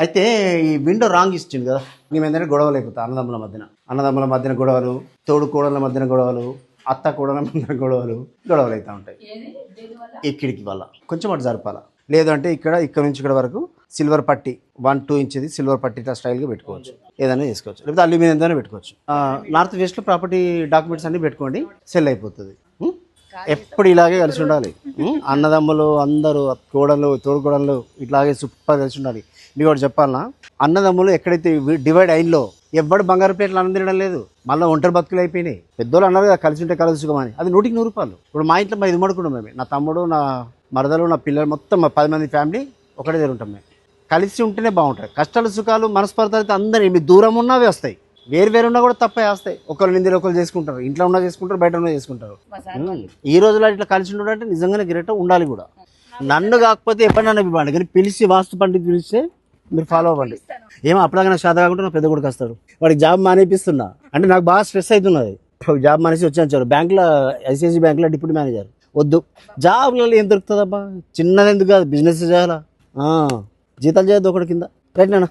అయితే ఈ window wrong ఇచ్చింది కదా, మేము ఏంటంటే గొడవలు అయిపోతాయి అన్నదమ్ముల మధ్యన గొడవలు, తోడు కోడల మధ్యన గొడవలు, అత్త కోడల మధ్యన గొడవలు అవుతూ ఉంటాయి. ఈ కిటికీ వల్ల కొంచెం అటు జరపాలా, లేదంటే ఇక్కడ నుంచి ఇక్కడ వరకు సిల్వర్ పట్టి 1-2 ఇంచ్ది సిల్వర్ పట్టి ఇట్లా స్టైల్గా పెట్టుకోవచ్చు, ఏదైనా చేసుకోవచ్చు, లేకపోతే అల్యూమినియం దాన్ని పెట్టుకోవచ్చు. నార్త్ వెస్ట్లో ప్రాపర్టీ డాక్యుమెంట్స్ అన్ని పెట్టుకోండి, సెల్ అయిపోతుంది. ఎప్పుడు ఇలాగే కలిసి ఉండాలి. అన్నదమ్ములు అందరూ తోడుకోడళ్ళు ఇట్లాగే సూపర్ కలిసి ఉండాలి. మీకు ఒకటి చెప్పాలన్నా, అన్నదమ్ములు ఎక్కడైతే డివైడ్ అయిన్లో ఎవడు బంగారు ప్లేట్లు అన్నం తినడం లేదు, మళ్ళీ ఒంటరి బతుకులు అయిపోయినాయి. పెద్దోళ్ళు అన్నారు కదా కలిసి ఉంటే కలుసుకోమని, అది 100కి 100 రూపాయలు. ఇప్పుడు మా ఇంట్లో 5 ఉమ్మడి కుటుంబమే, నా తమ్ముడు, నా మరదలు, నా పిల్లలు, మొత్తం 10 మంది ఫ్యామిలీ ఒకటే దగ్గర ఉంటాం. మేము కలిసి ఉంటేనే బాగుంటుంది. కష్టాలు సుఖాలు మనస్పర్ధలు అందరూ మీ దూరం ఉన్నవి వస్తాయి, వేరు ఉన్నా కూడా తప్పే వస్తాయి. ఒకరు నిందిలో ఒకరు చేసుకుంటారు, ఇంట్లో ఉన్నా చేసుకుంటారు, బయట ఉన్నా చేసుకుంటారు. ఈ రోజులో ఇట్లా కలిసి ఉండడం అంటే నిజంగానే గ్రేట్, ఉండాలి కూడా. నన్ను కాకపోతే ఎప్పుడైనా ఇవ్వండి, కానీ పిలిచి వాస్తు పండిత్ పిలిస్తే మీరు ఫాలో అవ్వండి. ఏమో అప్పటిదాకా నాకు శాత కాకుండా నా పెద్ద కొడుకు వస్తాడు, వాడికి జాబ్ మానేపిస్తున్నా అంటే నాకు బాగా స్ట్రెస్ అవుతున్నది. జాబ్ మానేసి వచ్చాను బ్యాంకులో, ఐసిఐసి బ్యాంకులో డిప్యూటీ మేనేజర్. వద్దు, జాబ్లలో ఏం దొరుకుతుందబ్బా, చిన్నది ఎందుకు కాదు, బిజినెస్ చేయాలా, జీతాలు చేయొద్దు ఒకటి కింద. రైట్ నాన్న.